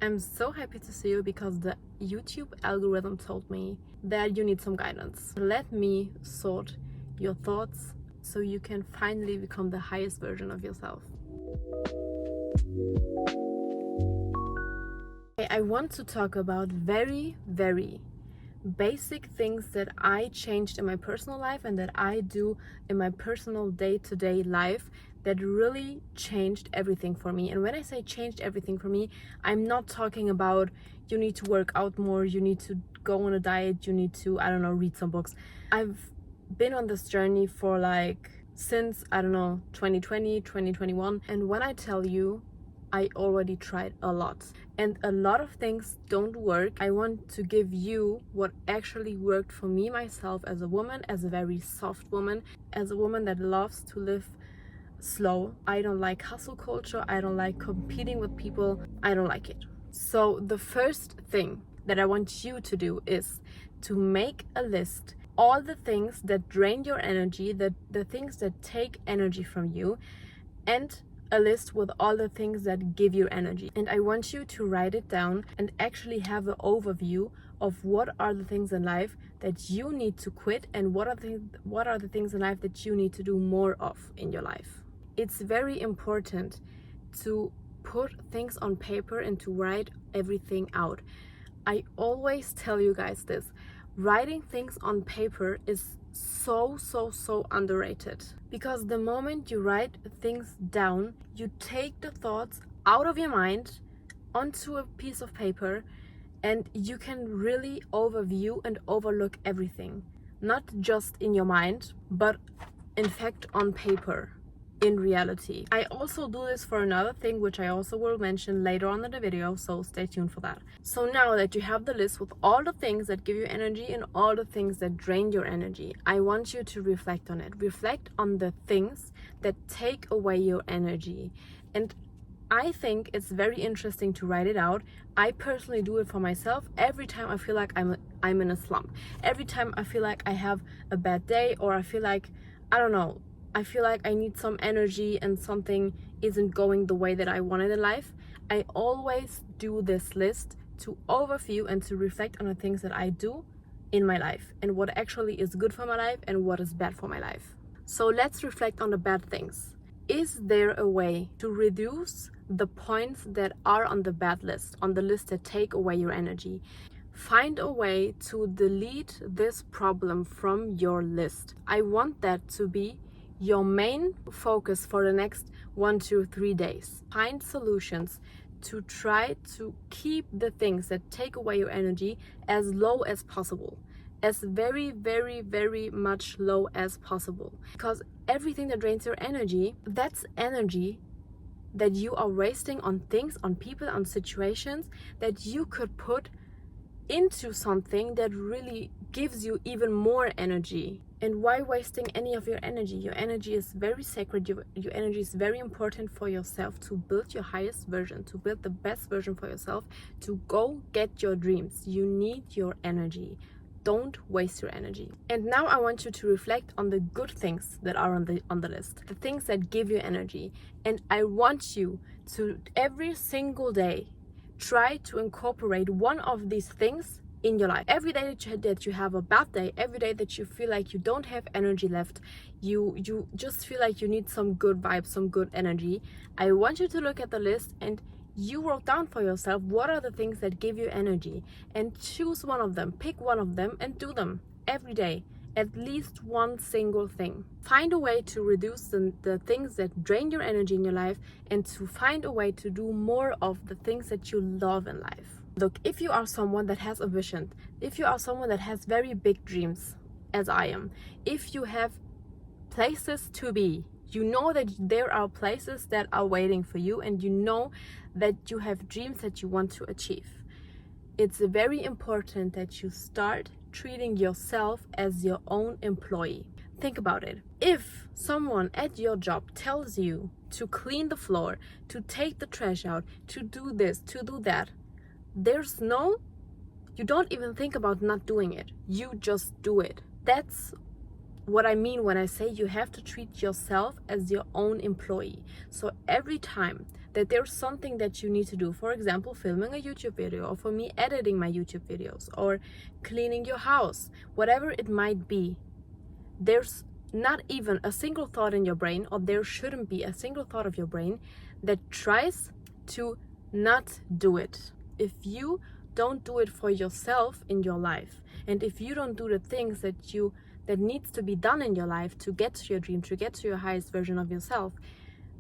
I'm so happy to see you because the YouTube algorithm told me that you need some guidance. Let me sort your thoughts so you can finally become the highest version of yourself. I want to talk about very basic things that I changed in my personal life and that I do in my personal day-to-day life that really changed everything for me. And when I say changed everything for me, I'm not talking about you need to work out more, you need to go on a diet, you need to, I don't know, read some books. I've been on this journey for since, I don't know, 2020, 2021. And when I tell you, I already tried a lot and a lot of things don't work. I want to give you what actually worked for me, myself, as a woman, as a very soft woman, as a woman that loves to live slow. I don't like hustle culture. I don't like competing with people. I don't like it. So the first thing that I want you to do is to make a list. All the things that drain your energy, the things that take energy from you, and a list with all the things that give you energy. And I want you to write it down and actually have an overview of what are the things in life that you need to quit and what are the things in life that you need to do more of in your life. It's very important to put things on paper and to write everything out. I always tell you guys this. Writing things on paper is so underrated, because the moment you write things down, you take the thoughts out of your mind onto a piece of paper and you can really overview and overlook everything, not just in your mind, but in fact on paper, in reality. I also do this for another thing, which I also will mention later on in the video, so stay tuned for that. So now that you have the list with all the things that give you energy and all the things that drain your energy, I want you to reflect on it. Reflect on the things that take away your energy. And I think it's very interesting to write it out. I personally do it for myself every time I feel like I'm in a slump. Every time I feel like I have a bad day, or I feel like, I don't know, I feel like I need some energy and something isn't going the way that I wanted in life. I always do this list to overview and to reflect on the things that I do in my life and what actually is good for my life and what is bad for my life. So let's reflect on the bad things. Is there a way to reduce the points that are on the bad list, on the list that take away your energy? Find a way to delete this problem from your list. I want that to be your main focus for the next 1 to 3 days. Find solutions to try to keep the things that take away your energy as low as possible, as very much low as possible, because everything that drains your energy, that's energy that you are wasting on things, on people, on situations that you could put into something that really gives you even more energy. And why wasting any of your energy? Your energy is very sacred. Your energy is very important for yourself, to build your highest version, to build the best version for yourself, to go get your dreams. You need your energy. Don't waste your energy. And now I want you to reflect on the good things that are on the list, the things that give you energy. And I want you to every single day try to incorporate one of these things in your life. Every day that you have a bad day, every day that you feel like you don't have energy left, you just feel like you need some good vibes, some good energy, I want you to look at the list and you wrote down for yourself what are the things that give you energy, and choose one of them, pick one of them and do them every day. At least one single thing. Find a way to reduce the things that drain your energy in your life and to find a way to do more of the things that you love in life. Look, if you are someone that has a vision, if you are someone that has very big dreams, as I am, if you have places to be, you know that there are places that are waiting for you, and you know that you have dreams that you want to achieve. It's very important that you start treating yourself as your own employee. Think about it. If someone at your job tells you to clean the floor, to take the trash out, to do this, to do that, you don't even think about not doing it. You just do it. That's what I mean when I say you have to treat yourself as your own employee. So every time that there's something that you need to do. For example, filming a YouTube video, or for me, editing my YouTube videos, or cleaning your house, whatever it might be. There's not even a single thought in your brain, or there shouldn't be a single thought of your brain that tries to not do it. If you don't do it for yourself in your life, and if you don't do the things that needs to be done in your life to get to your dream, to get to your highest version of yourself,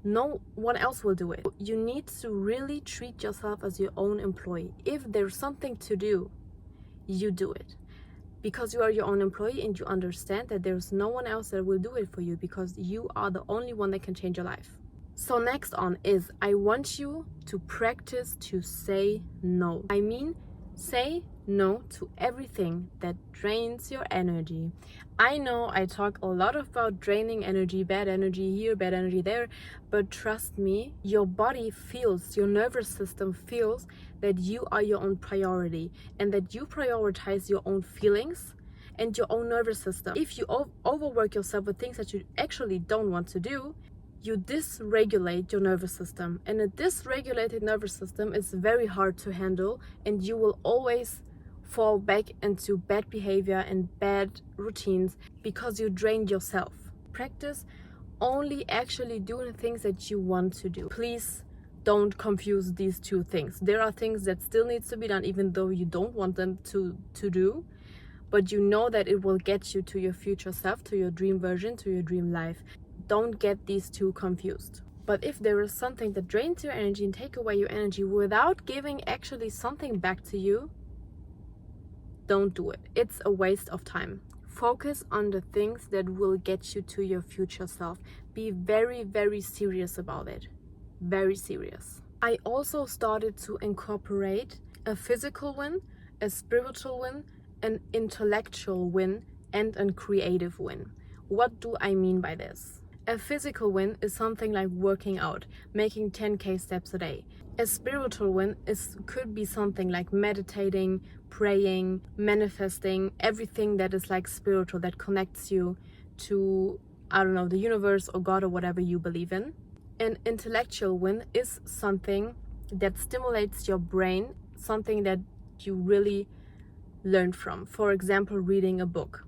no one else will do it. You need to really treat yourself as your own employee. If there's something to do, you do it. Because you are your own employee, and you understand that there's no one else that will do it for you, because you are the only one that can change your life. So next on is, I want you to practice to say no. I mean, say no to everything that drains your energy. I know I talk a lot about draining energy, bad energy here, bad energy there, but trust me, your body feels, your nervous system feels that you are your own priority, and that you prioritize your own feelings and your own nervous system. If you overwork yourself with things that you actually don't want to do, you dysregulate your nervous system, and a dysregulated nervous system is very hard to handle, and you will always fall back into bad behavior and bad routines because you drained yourself. Practice only actually doing things that you want to do. Please don't confuse these two things. There are things that still needs to be done even though you don't want them to do, but you know that it will get you to your future self, to your dream version, to your dream life. Don't get these two confused. But if there is something that drains your energy and take away your energy without giving actually something back to you, don't do it. It's a waste of time. Focus on the things that will get you to your future self. Be very, very serious about it. Very serious. I also started to incorporate a physical win, a spiritual win, an intellectual win, and a creative win. What do I mean by this? A physical win is something like working out, making 10K steps a day. A spiritual win could be something like meditating, praying, manifesting, everything that is like spiritual, that connects you to, I don't know, the universe or God or whatever you believe in. An intellectual win is something that stimulates your brain, something that you really learn from. For example, reading a book,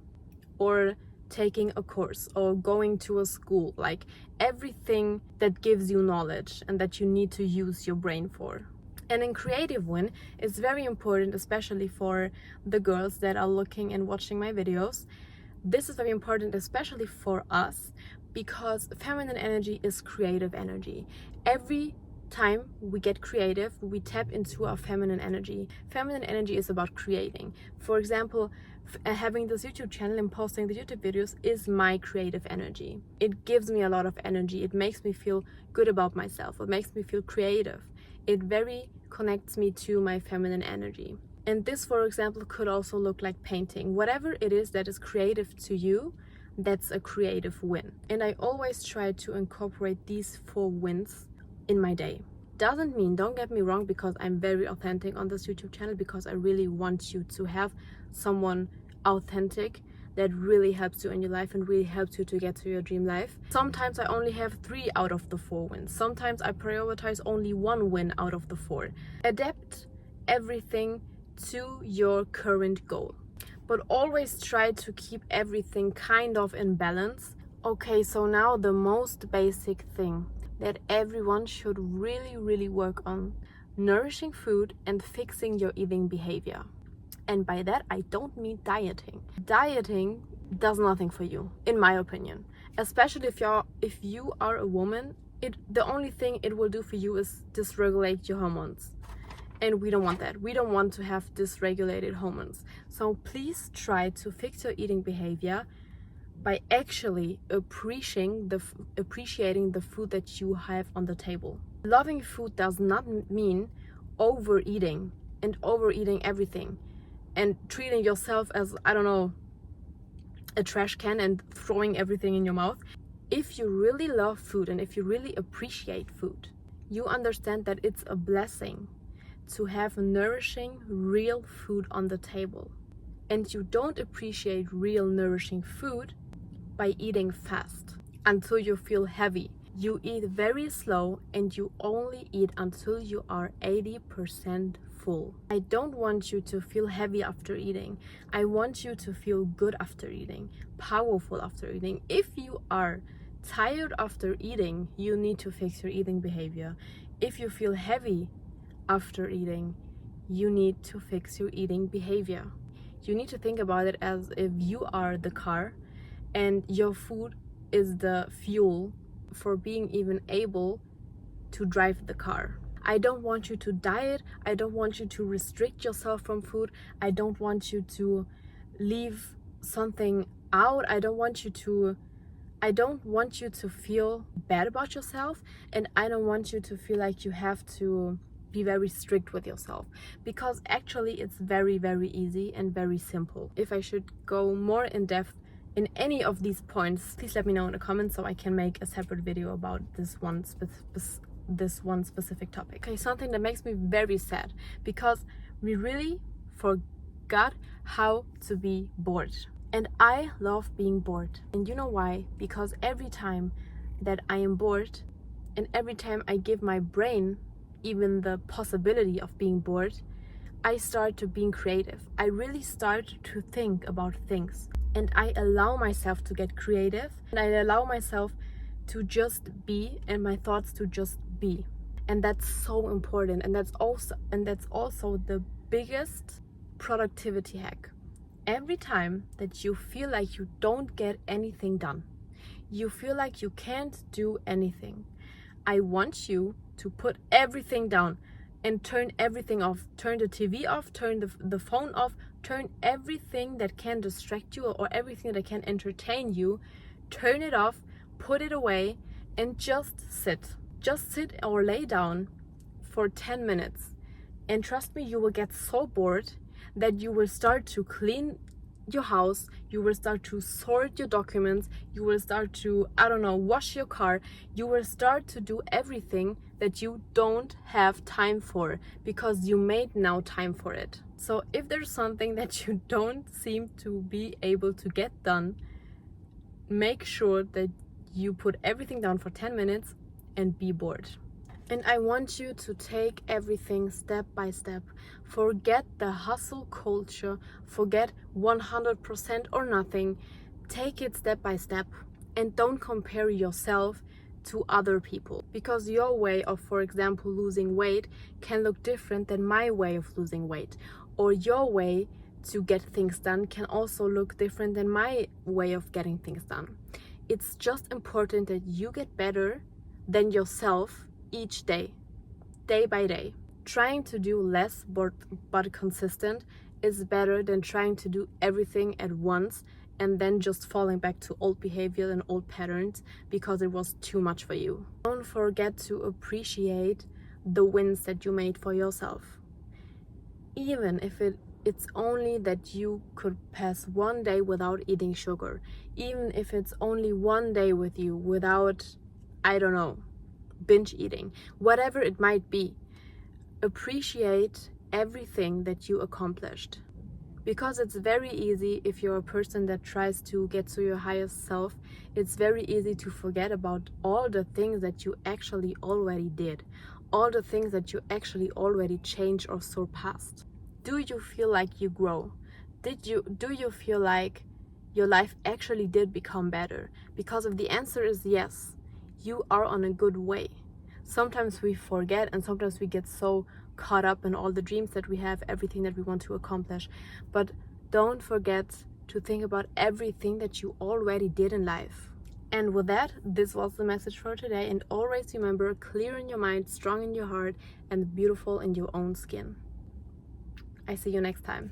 or taking a course, or going to a school, like everything that gives you knowledge and that you need to use your brain for. And in creative win, it's very important, especially for the girls that are looking and watching my videos. This is very important, especially for us, because feminine energy is creative energy. Every time we get creative, we tap into our feminine energy. Feminine energy is about creating. For example, having this YouTube channel and posting the YouTube videos is my creative energy. It gives me a lot of energy. It makes me feel good about myself. It makes me feel creative. It very connects me to my feminine energy. And this, for example, could also look like painting. Whatever it is that is creative to you, that's a creative win. And I always try to incorporate these 4 wins in my day. Doesn't mean, don't get me wrong, because I'm very authentic on this YouTube channel, because I really want you to have someone authentic that really helps you in your life and really helps you to get to your dream life. Sometimes I only have 3 out of the 4 wins. Sometimes I prioritize only 1 win out of the 4. Adapt everything to your current goal, but always try to keep everything kind of in balance. Okay, so now the most basic thing that everyone should really work on: nourishing food and fixing your eating behavior. And by that, I don't mean dieting. Dieting does nothing for you, in my opinion. Especially if you are a woman, the only thing it will do for you is dysregulate your hormones. And we don't want that. We don't want to have dysregulated hormones. So please try to fix your eating behavior by actually appreciating the food that you have on the table. Loving food does not mean overeating and overeating everything and treating yourself as, I don't know, a trash can and throwing everything in your mouth. If you really love food and if you really appreciate food, you understand that it's a blessing to have nourishing, real food on the table. And you don't appreciate real nourishing food by eating fast until you feel heavy, You eat very slow and you only eat until you are 80% full. I don't want you to feel heavy after eating. I want you to feel good after eating, powerful after eating. If you are tired after eating, you need to fix your eating behavior. If you feel heavy after eating, you need to fix your eating behavior. You need to think about it as if you are the car and your food is the fuel for being even able to drive the car. I don't want you to diet. I don't want you to restrict yourself from food. I don't want you to leave something out. I don't want you to feel bad about yourself, and I don't want you to feel like you have to be very strict with yourself, because actually it's very, very easy and very simple. If I should go more in depth in any of these points, please let me know in the comments so I can make a separate video about this one specific topic. Okay, something that makes me very sad, because we really forgot how to be bored. And I love being bored. And you know why? Because every time that I am bored, and every time I give my brain even the possibility of being bored, I start to being creative. I really start to think about things. And I allow myself to get creative, and I allow myself to just be, and my thoughts to just be. And that's so important, and that's also the biggest productivity hack. Every time that you feel like you don't get anything done, you feel like you can't do anything, I want you to put everything down and turn everything off. Turn the TV off, turn the phone off, turn everything that can distract you or everything that can entertain you, turn it off, put it away, and just sit. Just sit or lay down for 10 minutes. And trust me, you will get so bored that you will start to clean your house, you will start to sort your documents, you will start to, wash your car, you will start to do everything that you don't have time for, because you made now time for it. So if there's something that you don't seem to be able to get done, make sure that you put everything down for 10 minutes and be bored. And I want you to take everything step by step. Forget the hustle culture, forget 100% or nothing. Take it step by step, and don't compare yourself to other people, because your way of, for example, losing weight can look different than my way of losing weight, or your way to get things done can also look different than my way of getting things done. It's just important that you get better than yourself each day, day by day. Trying to do less but consistent is better than trying to do everything at once and then just falling back to old behavior and old patterns because it was too much for you. Don't forget to appreciate the wins that you made for yourself. Even if it's only that you could pass one day without eating sugar, even if it's only one day with you without, binge eating, whatever it might be, appreciate everything that you accomplished. Because it's very easy, if you're a person that tries to get to your highest self, it's very easy to forget about all the things that you actually already did, all the things that you actually already changed or surpassed. Do you feel like you grow? Do you feel like your life actually did become better? Because if the answer is yes, you are on a good way. Sometimes we forget, and sometimes we get so caught up in all the dreams that we have, everything that we want to accomplish. But don't forget to think about everything that you already did in life. And with that, this was the message for today. And always remember, clear in your mind, strong in your heart, and beautiful in your own skin. I see you next time.